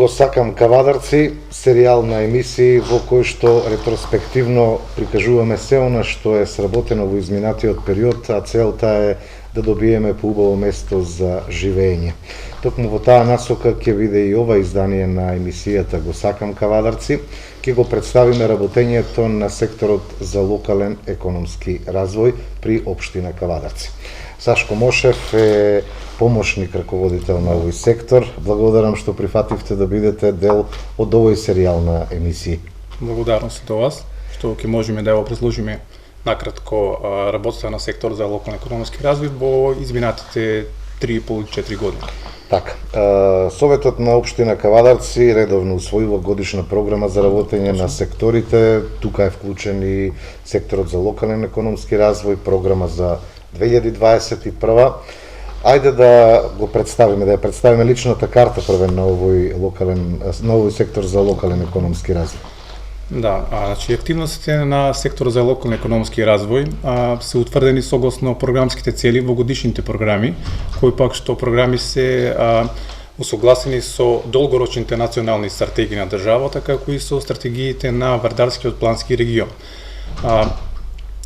Го сакам Кавадарци, серијал на емисии во кој што ретроспективно прикажуваме се она што е сработено во изминатиот период, а целта е да добиеме поубаво место за живење. Токму во таа насока ќе биде и ова издание на емисијата Го сакам Кавадарци, ќе го представиме работењето на секторот за локален економски развој при општина Кавадарци. Сашко Мошев е помошник раководител на овој сектор. Благодарам што прифативте да бидете дел од овој серијал на емисии. Благодарност до вас, што ќе можеме да ја образложиме накратко работата на сектор за локален економски развој во изминатите 3,5-4 години. Така, Советот на општина Кавадарци редовно усвојува годишна програма за работење на секторите. Тука е вклучен и секторот за локален економски развој, програма за 2021. Ајде да го представиме, да ја представиме личната карта првен на овој сектор за локален економски развој. Да, значи активностите на сектор за локален економски развој се утврдени согласно програмските цели во годишните програми, кои пак што програми се усогласени со долгорочните национални стратегии на државата, како и со стратегиите на Вардарскиот плански регион.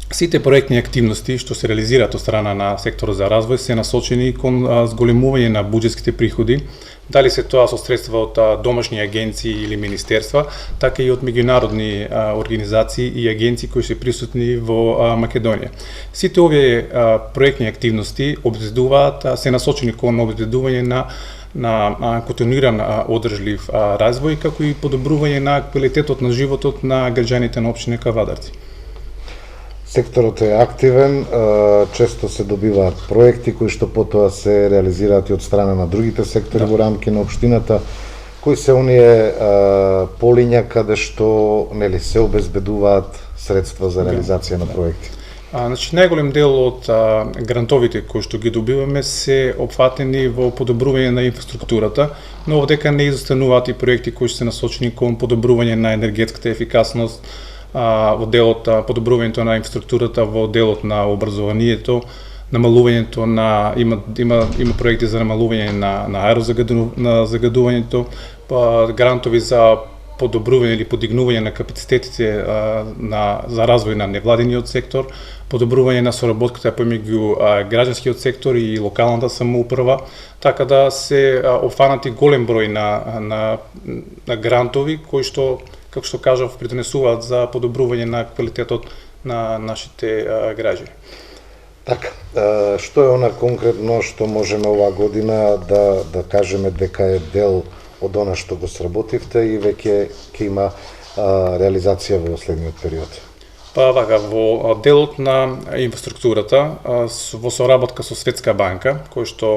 Сите проектни активности што се реализираат од страна на секторот за развој се насочени кон зголемување на буџетските приходи, дали се тоа со средства од домашни агенции или министерства, така и од меѓународни организации и агенции кои се присутни во Македонија. Сите овие проектни активности се насочени кон обезбедување на континуиран одржлив развој, како и подобрување на квалитетот на животот на граѓаните на општина Кавадарци. Секторот е активен, често се добиваат проекти кои што потоа се реализираат и од страна на другите сектори во рамки на општината. Кои се оние полиња каде што нели се обезбедуваат средства за реализација на проекти? Значи, најголем дел од грантовите кои што ги добиваме се опфатени во подобрување на инфраструктурата, но овдека не изостануваат и проекти кои што се насочени кон подобрување на енергетската ефикасност, во делот подобрувањето на инфраструктурата, во делот на образованието, намалувањето на има проекти за намалување на аерозагадувањето, грантови за подобрување или подигнување на капацитетите за развој на невладиниот сектор, подобрување на соработката помеѓу граѓанскиот сектор и локалната самоуправа, така да се офанати голем број на грантови кои што, како што кажав, придонесуваат за подобрување на квалитетот на нашите граѓани. Така, што е она конкретно што можеме оваа година да кажеме дека е дел од она што го сработивте и веќе ќе има реализација во следниот период? Па вака, во делот на инфраструктурата, во соработка со Светска банка, кој што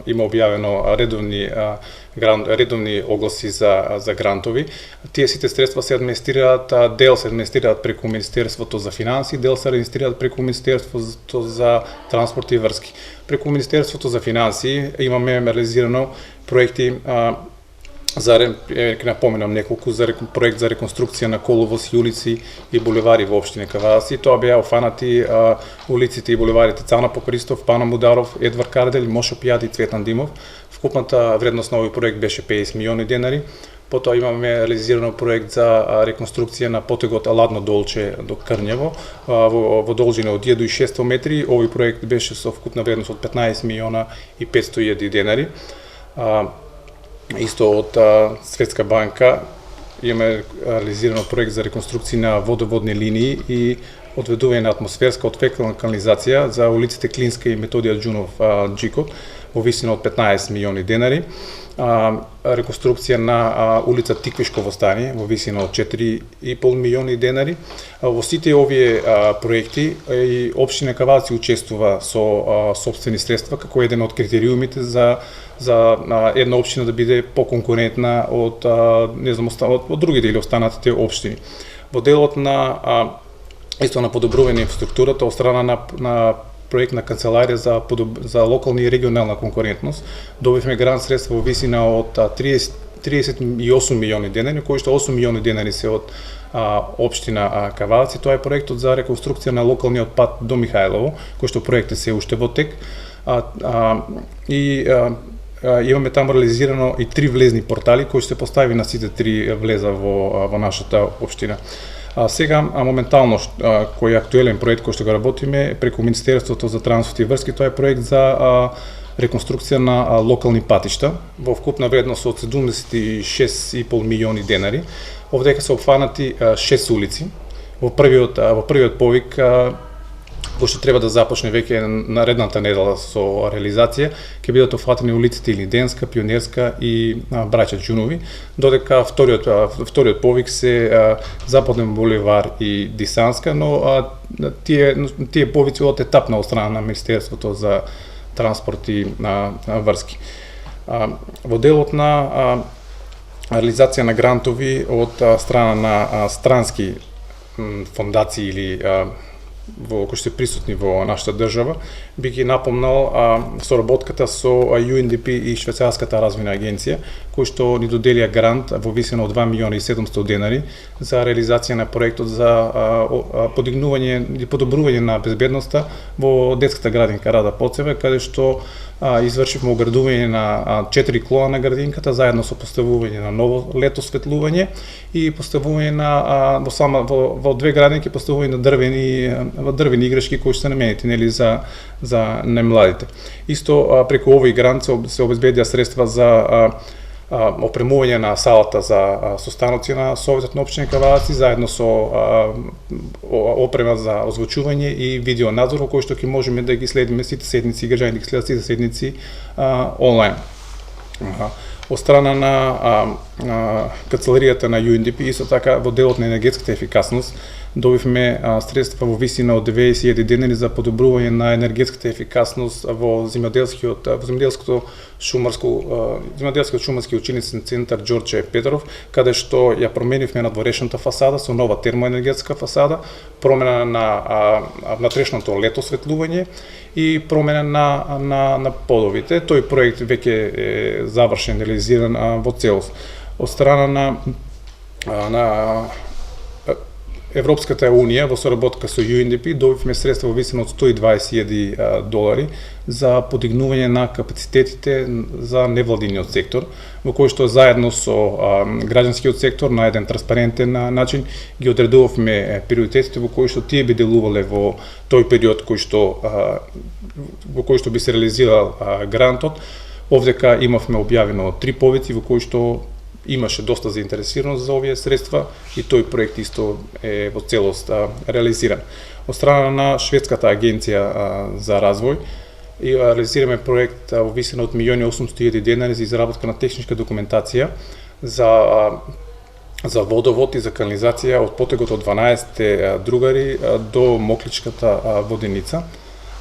има објавено редовни огласи за грантови, тие сите средства се администрираат, дел се администрираат преку Министерството за финансии, дел се администрираат преку Министерството за транспорт и врски. Преку Министерството за финансии имаме реализирано проекти ќе напоменам неколку, за проект за реконструкција на коловоз и улици и булевари во општина Кавадарци. Тоа беа офанати улиците и булеварите Цана Покристов, Пана Мударов, Едвард Карделј, Мошо Пијади и Цветан Димов. Вкупната вредност на овој проект беше 50 милиони денари. Потоа имаме реализирано проект за реконструкција на потегот Ладно Долче до Крњево во должина од 1600 метри. Овој проект беше со вкупна вредност од 15 милиона и 500 илјади денари. Исто од Светска банка имаме реализирано проект за реконструкција на водоводни линии и одведување на атмосферска отфекална канализација за улиците Клинска и Методија Џунов Џикот во висина од 15 милиони денари. Реконструкција на улица Тиквишко во Стани во висина од 4,5 милиони денари. Во сите овие проекти и општина Кавадарци учествува со сопствени средства како еден од критериумите за една општина да биде поконкурентна од другите или останатите општини. Во делот на подобрување на инфраструктурата од страна на проектна канцеларија за локална и регионална конкурентност, добивме грант средства во висина од 38 милиони денари, кои што 8 милиони денари се од општина Кавадарци. Тоа е проектот за реконструкција на локалниот пат до Михајлово, кој што проектот се уште во тек. И имаме таму реализирано и 3 влезни портали кои ќе се постави на сите 3 влеза во нашата општина. Сега, моментално, кој е актуелен проект кој што го работиме преку Министерството за транспорт и врски, тоа е проект за реконструкција на локални патишта во вкупна вредност од 76,5 милиони денари. Овдека се опфанати 6 улици. Во првиот повик, во што треба да започне веќе наредната недела со реализација, ќе бидат опфатени улиците Илиденска, Пионерска и Браќа Џунови, додека вториот повик се Западен буливар и Дисанска, но тие повици од етапна од страна на Министерството за транспорт и врски. Во делот на реализација на грантови од страна на странски фондации или кои се присутни во нашата држава, би ги напомнал соработката со UNDP и Швајцарската развојна агенција, кои што ни доделија грант во висина од 2 милиона и 700 денари за реализација на проектот за подигнување и подобрување на безбедноста во детската градинка Рада Поцеве, каде што извршивме оградување на 4 клона на градинката, заедно со поставување на ново лето осветлување и поставување на во 2 градинки поставување на дрвени играчки кои се наменети нели за најмладите. Исто преку овој грант се обезбедија средства за опремување на салата за состаноци на Советот на општина Кавараци, заедно со опрема за озвучување и видео надзор, кој што ќе можеме да ги следиме сите седници, граѓаните да ги следат сите седници онлайн. Од страна на канцеларијата на UNDP, исто така во делот на енергетската ефикасност, добивме средства во висина од 90.000 денари за подобрување на енергетската ефикасност во земјоделскиот шумарски училищен центар Ѓорче Петров, каде што ја променивме надворешната фасада со нова термоенергетска фасада, промена на внатрешното лето осветлување и промена на подовите. Тој проект веќе е завршен, реализиран во целост. Од страна на Европската унија во соработка со UNDP добивме средства во висина од $120,000 за подигнување на капацитетите за невладиниот сектор, во кој што заедно со граѓанскиот сектор на еден транспарентен начин ги одредувавме приоритетите во кои што тие би делувале во тој период во кој што би се реализирал грантот. Овдека имавме објавено 3 повици во кои што имаше доста заинтересираност за овие средства и тој проект исто е во целост реализиран. Од страна на Шведската агенција за развој и реализираме проект во висина од 1.800.000 денари за изработка на техничка документација за водовод и за канализација од потегот од 12 другари до Мокличката воденица.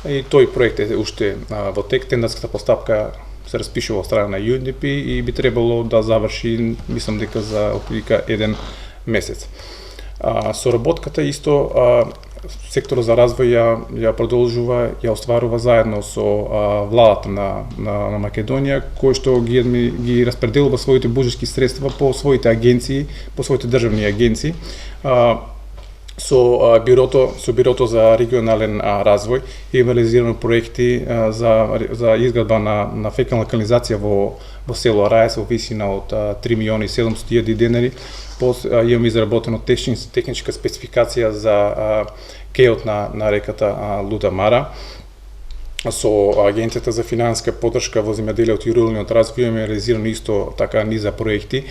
И тој проект е уште во тек. Тендерската постапка се распишува од страна на UNDP и би требало да заврши, мислам дека за отприлика 1 месец. Соработката исто секторот за развој ја продолжува, ја остварува заедно со владата на Македонија, кој што ги распределува своите буџетски средства по своите агенции, по своите државни агенции. Со бирото за регионален развој и реализирано проекти за изградба на фекална канализација во село Рајас во висина од 3.700.000 денари. Имаме изработено техничка спецификација за кејот на реката Луда Мара. Со Агенцијата за финансиска поддршка во земјоделието и руралниот развој имаме реализирано исто така низа проекти.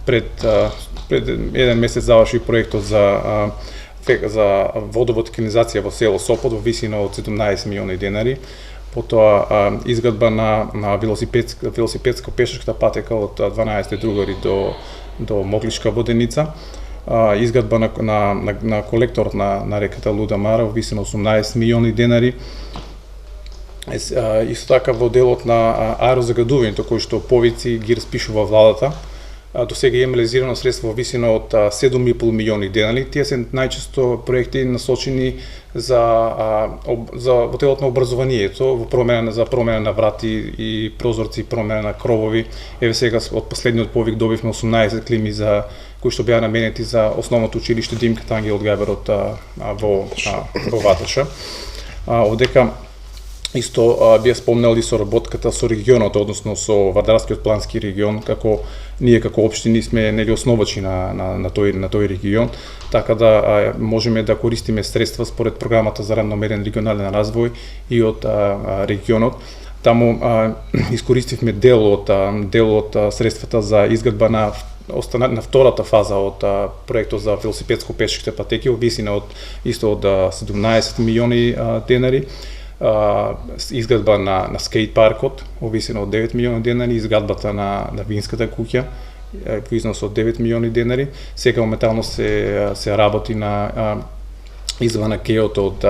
Пред 1 месец заврши проектот за водовод и канализација во село Сопот во висина од 17 милиони денари. Потоа изградба на велосипедска пешачка патека од 12 другари до Моглишка воденица. Изградба на колекторот на реката Луда Мара во висина 18 милиони денари. Исто така во делот на аерозагадувањето кој што повици ги распишува владата, до сега имаме реализирано средство во висина од 7,5 милиони денари. Тие се најчесто проекти насочени во делот на образованието, за промена на врати и прозорци, промена на кровови. Еве сега од последниот повик добивме 18 клими кои што беа наменети за основното училиште Димката Ангел од Гајберот во Ваташа. Овдека Исто би спомнал и соработката со регионот, односно со Вардарскиот плански регион, како ние како општини сме нели основачи на тој регион, така да можеме да користиме средства според програмата за равномерен регионален развој и од регионот. Таму искористивме дел од средствата за изградба на втората фаза од проектот за велосипедско-пешките патеки, во висина од 17 милиони денари. Изградба на скейт паркот во висина од 9 милиони денари, изградбата на винската куќа во износ од 9 милиони денари. Сега моментално се работи на извива на кејот од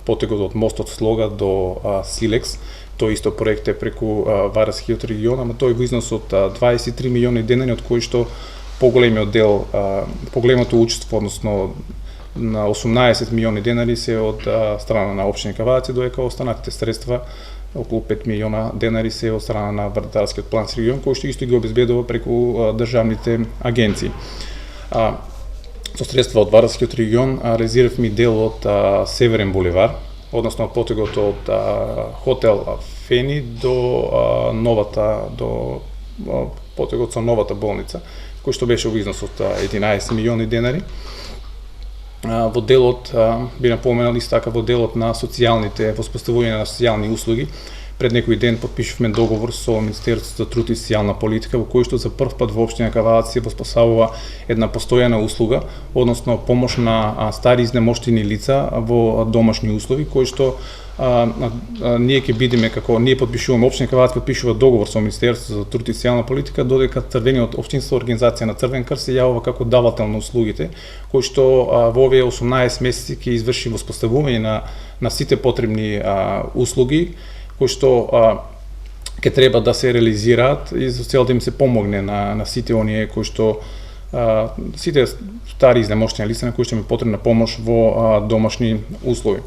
потегот од мостот Слога до Силекс. Тој исто проект е преку Вадарскиот регион, ама тој во износ од 23 милиони денари, од кои што поголемиот дел, поголемото учество, односно на 18 милиони денари се од страна на општина Каваци, додека останатите средства, околу 5 милиона денари се од страна на Вардарскиот плански регион, кој што исто ги обезбедува преку државните агенции. Со средства од Вардарскиот регион резервме дел од Северен булевар, односно потегот од хотел Фени до потегот со новата болница, кој што беше во износ од 11 милиони денари. Во делот, би напоменал исто така, во делот на социјалните, воспоставување на социјални услуги, пред некој ден подпишувме договор со Министерството за труд и социјална политика, во кој што за прв пат во општина Каваци се воспоставува една постојана услуга, односно помош на стари изнемоштени лица во домашни услови, кои што ние ќе бидеме како ние подпишуваме, општина Каваци подпишува договор со Министерството за труд и социјална политика, додека Црвениот општинска организација на Црвен крст се јавува како давател на услугите, кој што во овие 18 месеци ќе изврши воспоставување на сите потребни услуги, кои што ќе треба да се реализираат и за цел да им се помогне на сите оние кои што сите стари изнемоштени лица на кои што им е потребна помош во домашни услови.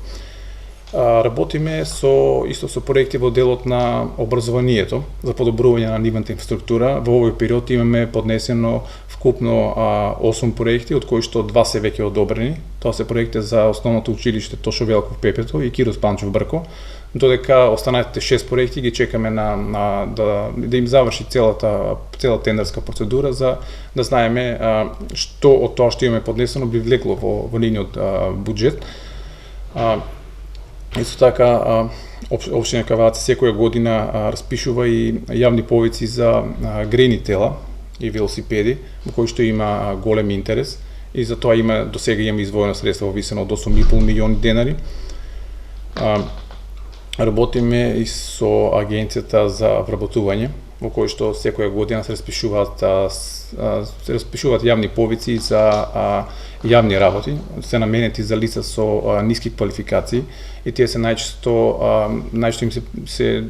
Работиме исто со проекти во делот на образованието за подобрување на нивната инфраструктура. Во овој период имаме поднесено вкупно 8 проекти, од кои што 2 се веќе одобрени. Тоа се проекти за основното училиште Тошо Велков Пепето и Кирос Панчев Брко, додека останатите 6 проекти ги чекаме да им заврши цела тендерска процедура за да знаеме што од тоа што имаме поднесено би влегло во линиот буџет. Исто така, општина Каваци секоја година распишува и јавни повици за грени тела и велосипеди, во кои што има голем интерес и за тоа до сега имаме издвоено средства во висина од 8,5 милиони денари. Работиме и со Агенцијата за вработување, во кој што секоја година се распишуваат јавни повици за јавни работи, се наменети за лица со ниски квалификации и тие се најчесто им се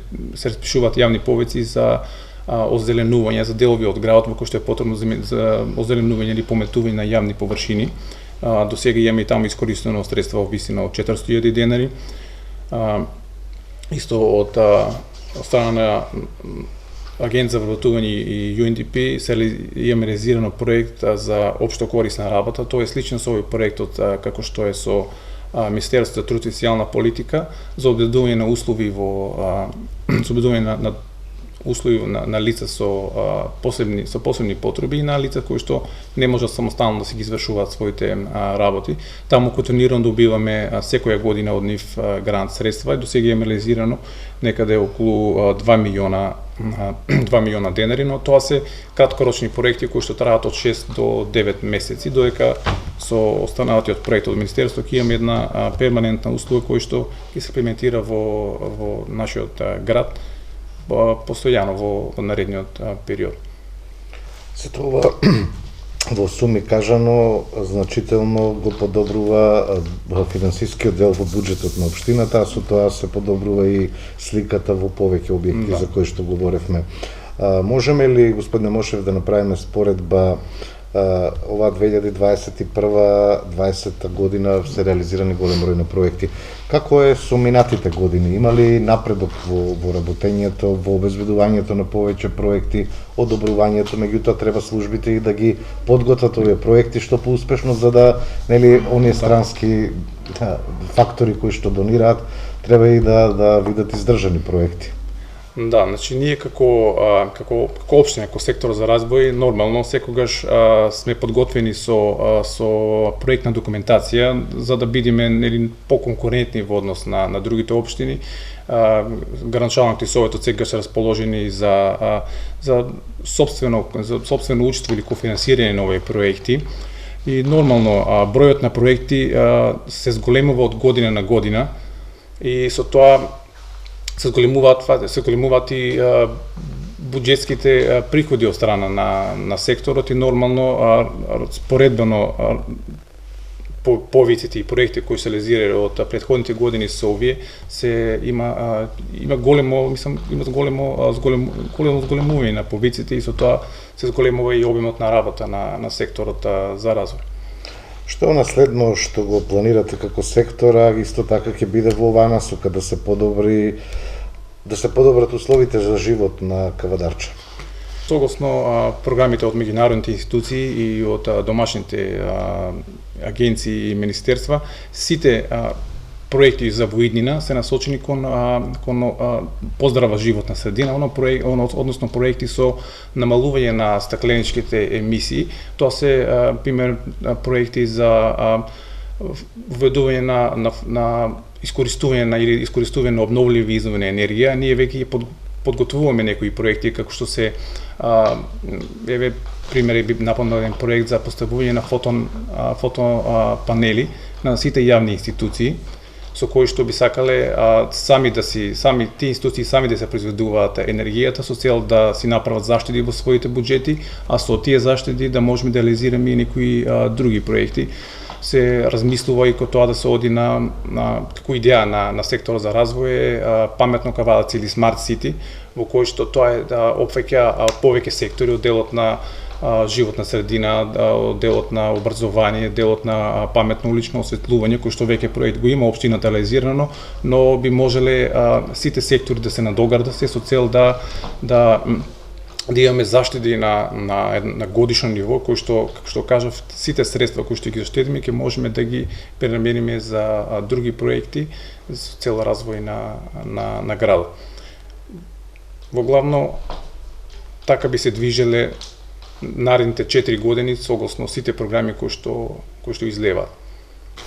распишуваат јавни повици за озеленување, за делови од градот во кој што е потребно за озеленување или пометување на јавни површини. До сега имаме и таму искористено средства во висина од 400.000 денари. Исто од страна на Агенција за вработување и UNDP имаме реализирано проект за општо корисна работа. Тоа е сличен со овој проектот како што е со Министерството за труд и социјална политика за обезбедување на услови на лица со посебни потреби и на лица кои што не можат самостално да си ги извршуваат своите работи. Таму континуирано добиваме секоја година од нив грант средства и до сега имаме реализирано некаде околу 2 милиона денари, но тоа се краткорочни проекти кои што траат од 6 до 9 месеци, додека со останатиот проект од Министерството ќе имаме една перманентна услуга која што ќе се имплементира во нашиот град постојано во наредниот период. Се тоа во суми кажано значително го подобрува финансискиот дел во буџетот на општината, а со тоа се подобрува и сликата во повеќе објекти за кои што говоревме. Можеме ли, господине Мошев, да направиме споредба ова 2021-2020 година се реализирани голем број на проекти. Како е со минатите години? Има ли напредок во работењето, во обезбедувањето на повеќе проекти, одобрувањето, меѓутоа треба службите и да ги подготват овие проекти што поуспешно за да оние странски фактори кои што донираат треба и да видат издржани проекти. Да, значи ние како општина, како сектор за развој, нормално секогаш сме подготвени со проектна документација за да бидеме поконкурентни во однос на другите општини. Граничалните советот секогаш се расположени за сопствено учество или кофинансирање на овие проекти. И нормално бројот на проекти се зголемува од година на година и со тоа се зголемуваат и буџетските приходи од страна на секторот и нормално споредбено повиците и проекти кои се реализирале од претходните години со овие има големо зголемување на повиците и со тоа се зголемува и обемот на работа на секторот за развој. Што е наследно што го планирате како сектор, а исто така ќе биде во оваа насока да се подобрат условите за живот на Кавадарча? Согласно програмите од меѓународните институции и од домашните агенции и министерства, сите проекти за воиднина се насочени кон поздрава животна средина, односно проекти со намалување на стакленичките емисии. Тоа се пример проекти за введување на искористување на обновливи извори на енергија. Ние веќе подготвуваме некои проекти како што се пример би напомнал еден проект за поставување на фотопанели на сите јавни институции, со кои што би сакале тие институции сами да се произведуваат енергијата со цел да си направат заштеди во своите буџети, а со тие заштеди да можеме да реализираме и некои други проекти. Се размислува и тоа да се оди како идеја на сектор за развој паметно Кавадарци или Smart City, во кој што тоа е да опфаќа повеќе сектори од делот на животна средина, делот на образование, делот на паметно улично осветлување, кој што веќе проект го има општината реализирано, но би можеле сите сектори да се надоградат со цел да имаме заштеди на годишно ниво, кој што, како што кажав, сите средства кои што ги заштедиме ќе можеме да ги пренамениме за други проекти со цел развој на градот. Во главно така би се движеле наредните 4 години согласно сите програми кои што излеваат.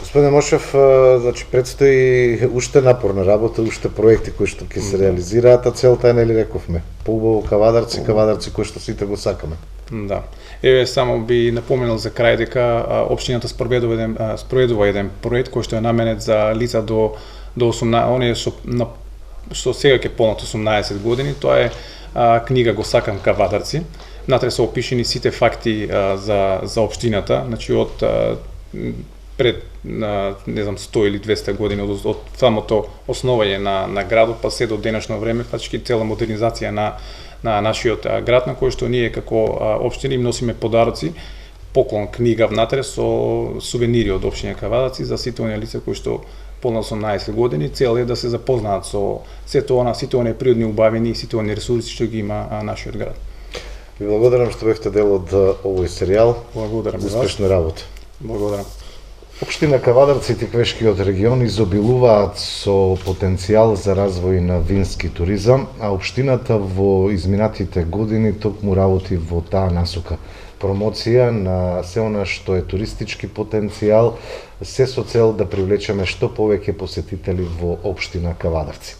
Господине Мошев, значи предстои уште напорна работа, уште проекти кои што ќе се реализираат, а целта е, нели рековме, поубаво Кавадарци кои што сите го сакаме. Да. Еве само би напоменал за крај дека општината спроведува еден проект кој што е наменет за лица до 18, оние што сега ќе полнат 18 години, тоа е книга Го сакам Кавадарци. Внатре се опишени сите факти за општината, значи од пред 100 или 200 години од самото основање на градот па се до денешно време, фактички цела модернизација на нашиот град, на кој што ние како општина им носиме подароци, поклон книга внатре со сувенири од општина Кавадарци за сите оние лица кои што полна 18 години. Цел е да се запознаат со сите оние природни убавини и сите оние ресурси што ги има нашиот град. Ви благодарам што бевте дел од овој серијал. Благодарам и вас. Успешна работа. Благодарам. Општина Кавадарци и Тиквешкиот регион изобилуваат со потенцијал за развој на вински туризам, а општината во изминатите години токму работи во таа насока. Промоција на се она што е туристички потенцијал, се со цел да привлечеме што повеќе посетители во општина Кавадарци.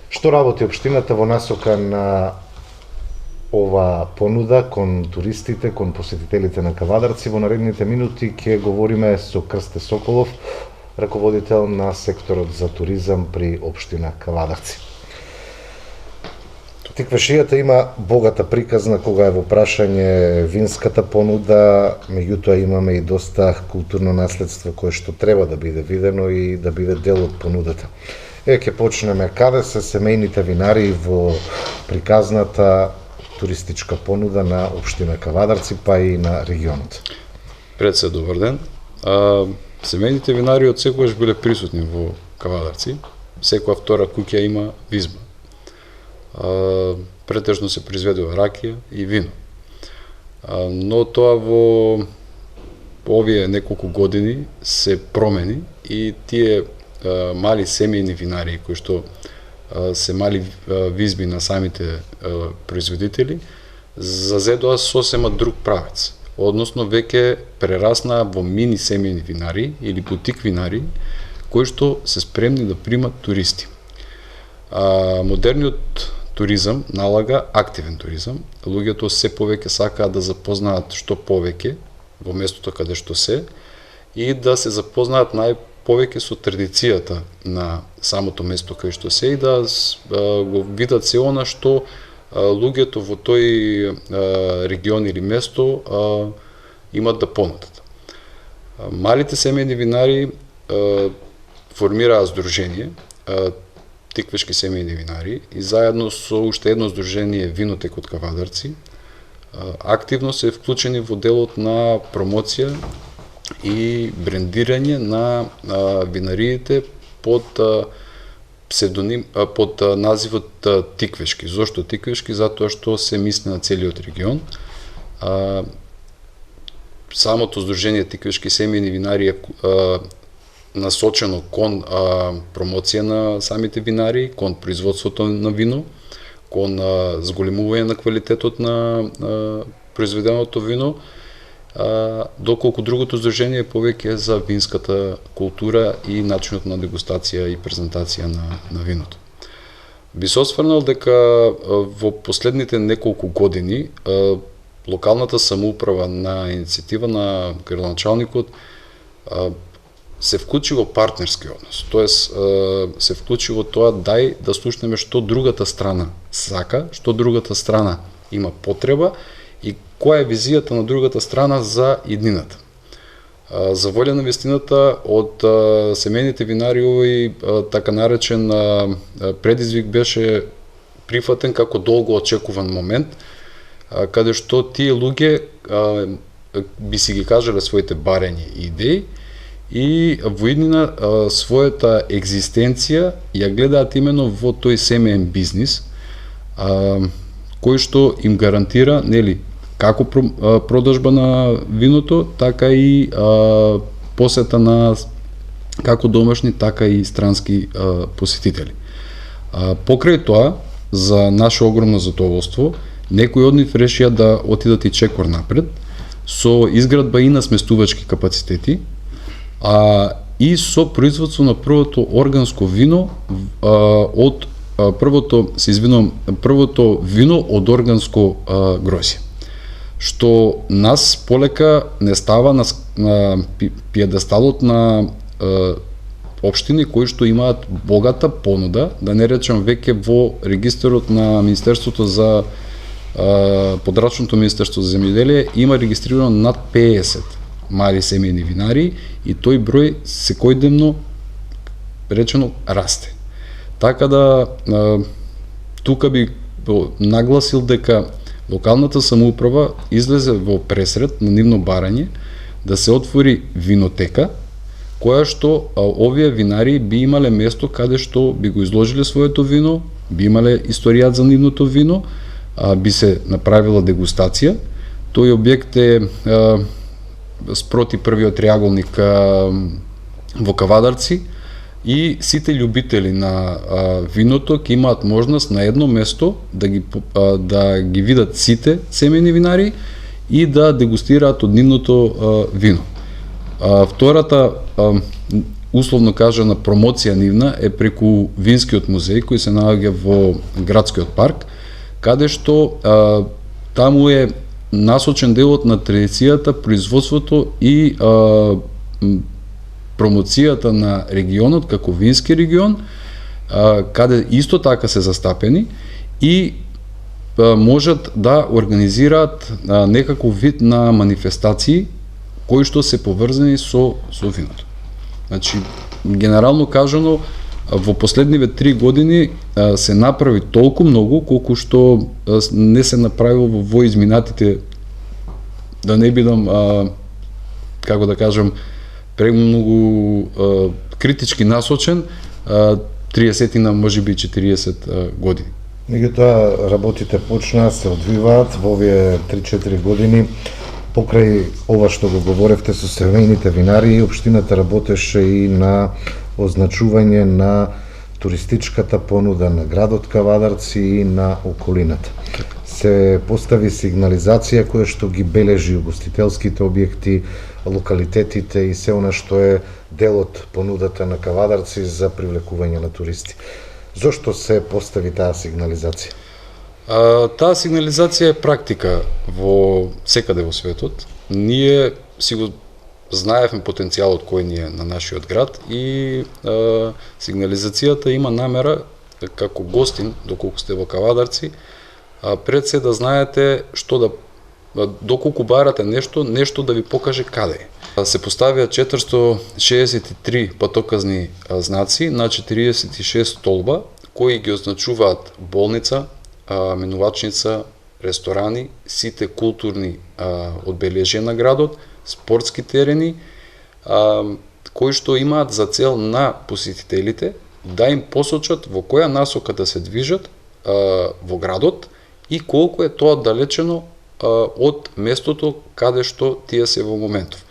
Што работи општината во насока на ова понуда кон туристите, кон посетителите на Кавадарци? Во наредните минути ќе говориме со Крсте Соколов, раководител на секторот за туризам при општина Кавадарци. Тиквешијата има богата приказна кога е во прашање винската понуда, меѓутоа имаме и доста културно наследство кое што треба да биде видено и да биде дел од понудата. Ќе почнеме каде се семејните винари во приказната туристичка понуда на општина Кавадарци, па и на регионот. Пред се, добар ден. Семејните винари од секогаш биле присутни во Кавадарци. Секоја втора куќа има визба. Претежно се произведува ракија и вино. Но тоа во овие неколку години се промени и тие мали семејни винарии кои што се мали визби на самите производители, зазедоа сосема друг правец. Односно веќе прераснаа во мини семејни винари или бутик винари кои што се спремни да примат туристи. Модерниот туризам налага активен туризам. Луѓето се повеќе сакаат да запознаат што повеќе во местото каде што се и да се запознаат повеќе со традицијата на самото место кај што се и да го видат се она што луѓето во тој регион или место имат да понудат. Малите семејни винари формираа здружение, Тиквешки семејни винари, и заедно со уште едно здружение Винотек од Кавадарци активно се вклучени во делот на промоција и брендирање на винариите под псевдоним, под називот Тиквешки. Зошто Тиквешки? Затоа што се мисли на целиот регион. Самото здружение Тиквешки семејни винари е насочено кон промоција на самите винари, кон производството на вино, кон зголемување на квалитетот на произведеното вино, доколку другото здружение е повеќе за винската култура и начинот на дегустација и презентација на виното. Би се осврнал дека во последните неколку години локалната самоуправа на иницијатива на градоначалникот се вклучи во партнерски однос. Тоест се вклучи во тоа дај да слушнеме што другата страна сака, што другата страна има потреба и која е визијата на другата страна за иднината. За волја на вистината, од семејните винари овој така наречен предизвик беше прифатен како долго очекуван момент, каде што тие луѓе би си ги кажале своите барања и идеи и во иднина својата екзистенција ја гледаат именно во тој семеен бизнис, кој што им гарантира, нели, како продажба на виното, така и посета на како домашни, така и странски посетители. Покрај тоа, за наше огромно задоволство, некои од нив решија да отидат и чекор напред со изградба и на сместувачки капацитети, и со производство на првото органско вино од првото вино од органско грозје, што нас полека не става на пиедесталот на општини кои што имаат богата понуда, да не речем веќе во регистарот на Министерството за Подрачното Министерство за земјоделие има регистрирано над 50 мали семејни винари и тој број секојдневно речено расте. Така да тука би нагласил дека локалната самоуправа излезе во пресред на нивно барање да се отвори винотека, која што овие винари би имале место каде што би го изложиле своето вино, би имале историјат за нивното вино, би се направила дегустација. Тој објект е спроти првиот триаголник во Кавадарци и сите љубители на виното ќе имаат можност на едно место да ги видат сите семејни винари и да дегустираат од нивното вино. Втората, условно кажана, промоција нивна е преку Винскиот музеј кој се наоѓа во градскиот парк, каде што таму е насочен делот на традицијата, производството и промоцијата на регионот како вински регион, каде исто така се застапени и можат да организираат некаков вид на манифестации кои што се поврзани со виното. Значи, генерално кажано, во последниве 3 години се направи толку многу колку што не се направило во изминатите, да не бидам, како да кажам, премногу критички насочен, 30 на можеби 40 години. Меѓутоа, работите почнаа, се одвиваат во овие 3-4 години. Покрај ова што го говоревте со семејните винари, општината работеше и на означување на туристичката понуда на градот Кавадарци и на околината. Се постави сигнализација која што ги бележи угостителските објекти, локалитетите и се она што е дел од понудата на Кавадарци за привлекување на туристи. Зошто се постави таа сигнализација? Таа сигнализација е практика во секаде во светот. Ние си го знаевме потенцијалот кој ни е на нашиот град и сигнализацијата има намера како гостин, доколку сте во Кавадарци, пред се да знаете што да доколку барате нешто да ви покаже каде е. Се поставиа 463 патоказни знаци на 46 столба кои ги означуваат болница, минувачница, ресторани, сите културни одбележја на градот, спортски терени, кои што имаат за цел на посетителите да им посочат во која насока да се движат во градот и колку е тоа далечено од местото каде што тие се во моментов.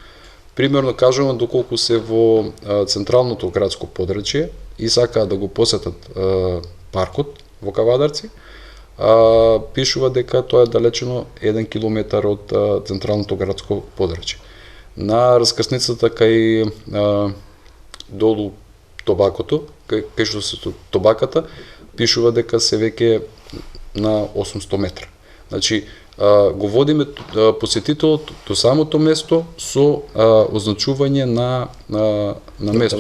Примерно кажувам, доколку се во централното градско подрачје и сакаат да го посетат паркот во Кавадарци, пишува дека тоа е далечено 1 километар од централното градско подрачје. На раскрсницата кај долу Тобакото, кај што се Тобаката, пишува дека се веќе на 800 метра. Значи, го водиме посетителот до самото место со означување на место.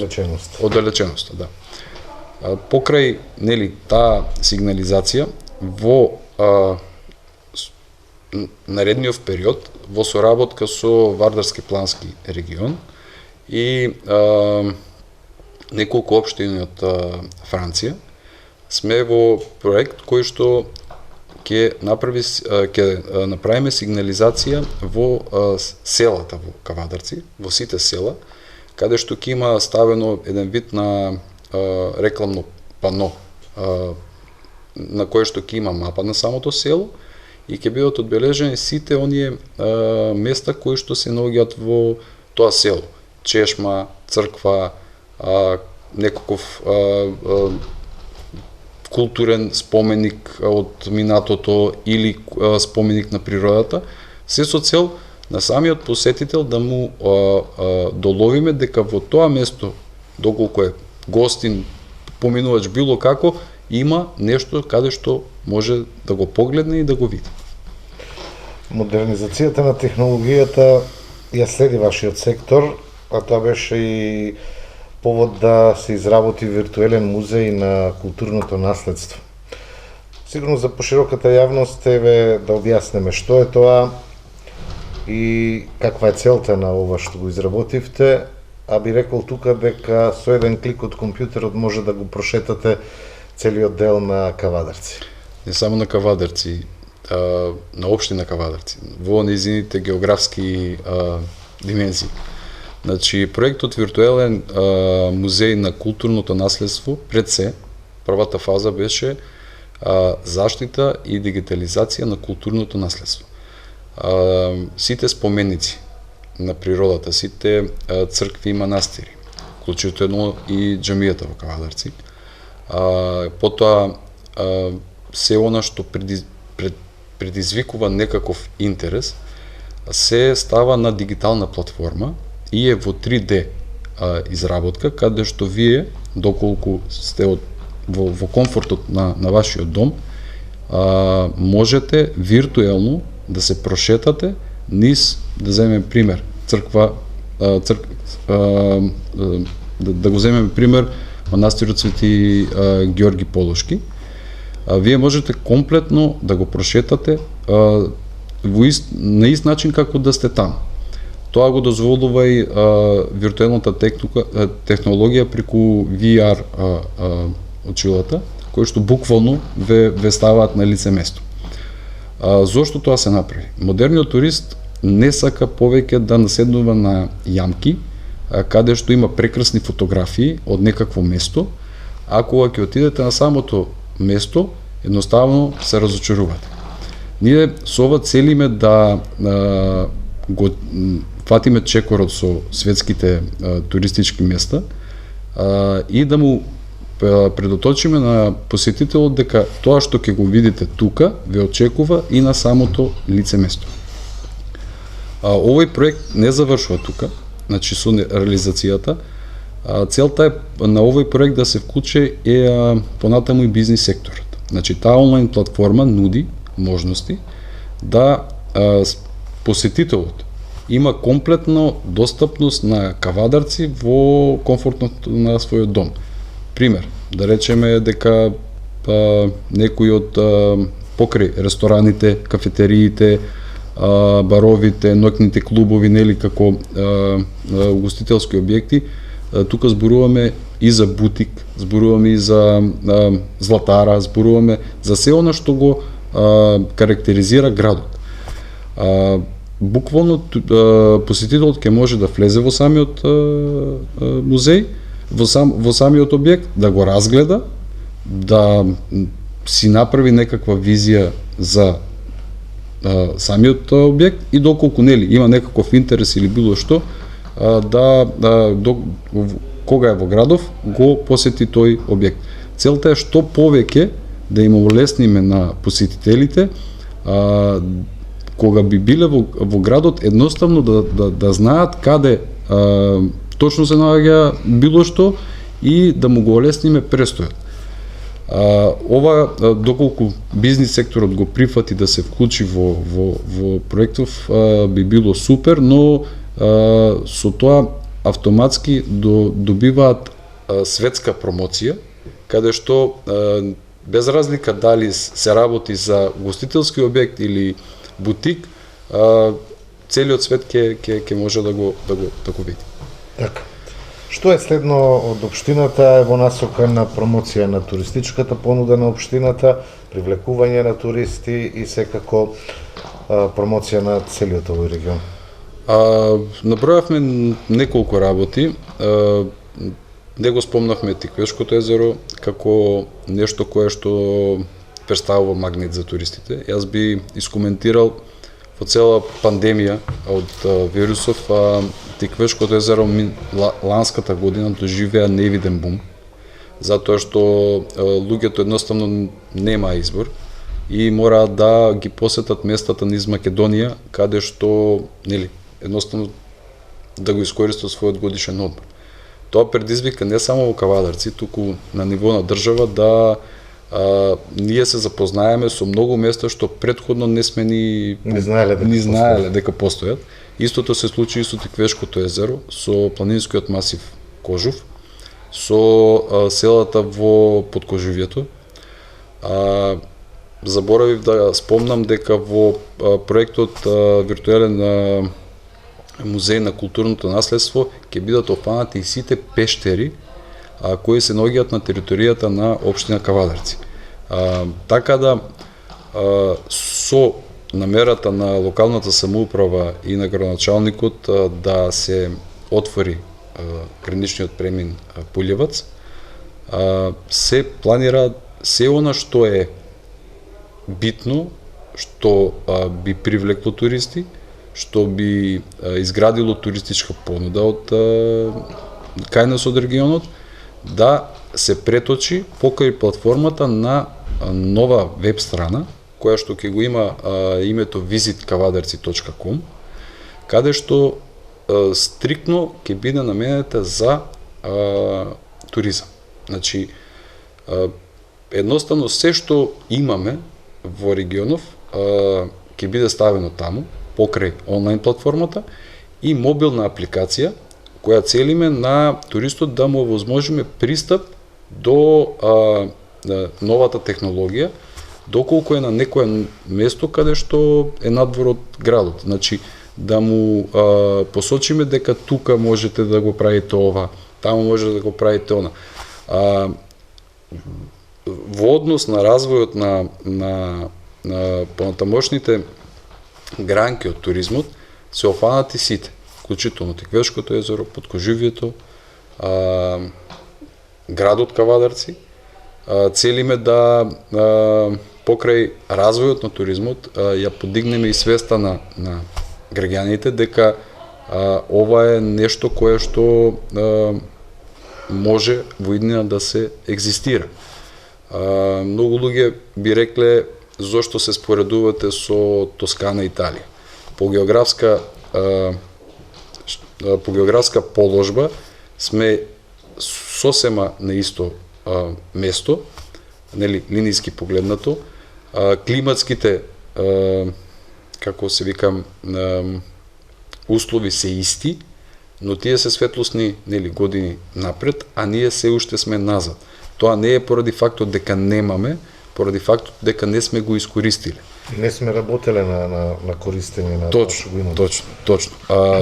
Оддалеченоста, да. Покрај, нели, таа сигнализација во наредниот период, во соработка со Вардарски плански регион и неколку општини од Франција, сме во проект кој што ќе направиме сигнализација во селата во Кавадарци, во сите села, каде што ќе има ставено еден вид на рекламно пано, на кое што ќе има мапа на самото село и ќе бидат одбележени сите оние места кои што се наоѓаат во тоа село. Чешма, црква, некаков културен споменик од минатото или споменик на природата, се со цел на самиот посетител да му доловиме дека во тоа место, доколку е гостин, поминувач било како, има нешто каде што може да го погледне и да го види. Модернизацијата на технологијата ја следи вашиот сектор, а тоа беше и повод да се изработи виртуелен музеј на културното наследство. Сигурно за пошироката јавност еве да објаснеме што е тоа и каква е целта на ова што го изработивте, а би рекол тука дека со еден клик од компјутерот може да го прошетате целиот дел на Кавадарци. Не само на Кавадарци, на општина Кавадарци, во незините географски димензии. Значи, проектот виртуелен музеј на културното наследство, пред се, првата фаза беше заштита и дигитализација на културното наследство. Сите споменици на природата, сите цркви и манастири, вклучително и џамијата во Кавадарци, потоа се она што предизвикува некаков интерес, се става на дигитална платформа и е во 3D изработка, каде што вие, доколку сте во комфортот на вашиот дом, можете виртуелно да се прошетате низ, да земеме пример, црква, да го земеме пример манастирот Свети Георги Полошки. Вие можете комплетно да го прошетате на ист начин како да сте таму. Тоа го дозволува и виртуелната технологија преку VR очилата, кои што буквално ве ставаат на лице место. Зошто тоа се направи? Модерниот турист не сака повеќе да наседнува на јамки, каде што има прекрасни фотографии од некакво место, а кога ќе отидете на самото место, едноставно се разочарувате. Ние со ова целиме да го фатиме чекорот со светските туристички места, и да му предоточиме на посетителот дека тоа што ќе го видите тука ве очекува и на самото лице место. Овој проект не завршува тука, значи со реализацијата. Целта е на овој проект да се вклучи понатаму и бизнис секторот. Значи таа онлайн платформа нуди можности да посетителот има комплетно достапност на кавадарци во комфортното на својот дом. Пример, да речеме дека некои од покрај рестораните, кафетериите, баровите, ноќните клубови, нели како угостителски објекти, тука зборуваме и за бутик, зборуваме и за златара, зборуваме за се она што го карактеризира градот. Буквално посетителот ќе може да влезе во самиот музеј, во самиот објект, да го разгледа, да си направи некаква визија за самиот објект и доколку нели има некаков интерес или било што, кога е во градов, го посети тој објект. Целта е што повеќе да им олесниме на посетителите, кога би биле во градот, едноставно да знаат каде точно се наоѓа било што и да му го олесниме престојот. Ова, доколку бизнис секторот го прифати да се вклучи во проектов, би било супер, но со тоа автоматски добиваат светска промоција, каде што без разлика дали се работи за гостителски објект или бутик, целиот свет ќе може да го види. Така. Што е следно од општината во насока на промоција на туристичката понуда на општината, привлекување на туристи и секако промоција на целиот овој регион? Набројавме неколку работи. Не го спомнавме Тиквешкото езеро како нешто кое што представува магнит за туристите. Јас би искоментирал во цела пандемија од вирусов, Тиквешкото езеро ланската година доживеа невиден бум, затоа што луѓето едноставно нема избор и мора да ги посетат местата низ Македонија, каде што нели едноставно да го искористат својот годишен одмор. Тоа предизвика не само во Кавадарци, туку на ниво на држава да ние се запознаеме со многу места што претходно не сме ни знаеле дека постојат. Истото се случи и со Тиквешкото езеро, со планинскиот масив Кожув, со селата во Подкожувјето. Заборавив да спомнам дека во проектот виртуелен музеј на културното наследство ќе бидат опфанати и сите пештери кои се наоѓаат на територијата на општина Кавадарци. Така да со намерата на локалната самоуправа и на градоначалникот да се отвори граничниот премин Пулјевац, се планира се она што е битно, што би привлекло туристи, што би изградило туристичка понуда од кај нас од регионот, да се преточи покрај платформата на нова веб страна, која што ќе го има името visitkavadarci.com, каде што стриктно ќе биде наменета за туризам. Значи, едноставно се што имаме во регионов ќе биде ставено таму, покрај онлайн платформата и мобилна апликација која целиме на туристот да му овозможиме пристап до новата технологија, доколку е на некое место каде што е надвор од градот. Значи, да му посочиме дека тука можете да го правите ова, таму може да го правите она. Во однос на развојот на понатамошните гранки од туризмот се офанати сите, вклучително Тиквешкото езеро, Подкожувјето, градот Кавадарци. Целиме да покрај развојот на туризмот ја подигнеме и свеста на граѓаните дека ова е нешто кое што може во иднина да се екзистира. Многу луѓе би рекле зошто се споредувате со Тоскана, Италија. По географска положба сме сосема на исто место, нели, линијски погледнато. Климатските, како се викам, услови се исти, но тие се светлосни, нели, години напред, а ние се уште сме назад. Тоа не е поради фактот дека немаме, поради фактот дека не сме го искористиле. Не сме работеле на користење на тоа што го имаме. Точно.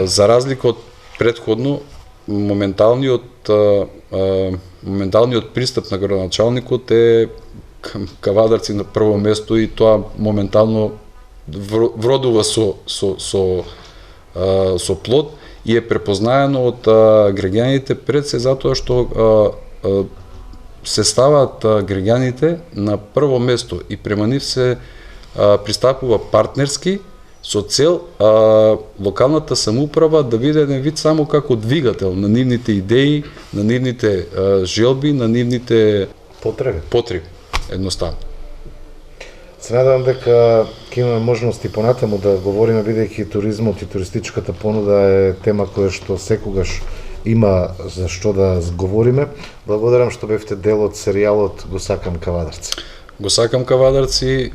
За разлика од предходно, моменталниот пристап на градоначалникот е към Кавадарци на прво место и тоа моментално вродува со плод и е препознаено од граѓаните пред се затоа што се ставаат граѓаните на прво место и према нив се пристапува партнерски со цел локалната самоуправа да биде еден вид само како двигател на нивните идеи, на нивните желби, на нивните потреби, едноставно. Се надевам дека ќе имаме можности понатаму да говориме, бидејќи туризмот и туристичката понуда е тема која што секогаш има за што да говориме. Благодарам што бевте дел од серијалот Го сакам Кавадарци. Го сакам Кавадарци,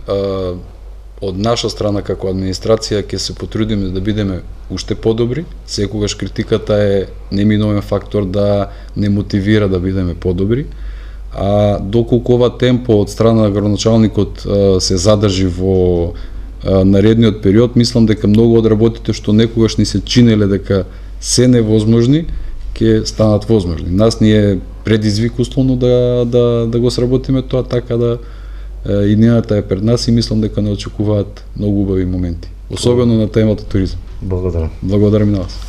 од наша страна како администрација ќе се потрудиме да бидеме уште подобри. Секогаш критиката е неминовен фактор да не мотивира да бидеме подобри. А доколку ова темпо од страна на градоначалникот се задржи во наредниот период, мислам дека многу од работите што некогаш ни се чинеле дека се невозможни, ќе станат возможни. Нас ни е предизвик условно да го сработиме тоа, така да иднината е пред нас и мислам дека не очекуваат многу убави моменти, особено на темата туризам. Благодарам. Благодарам и на вас.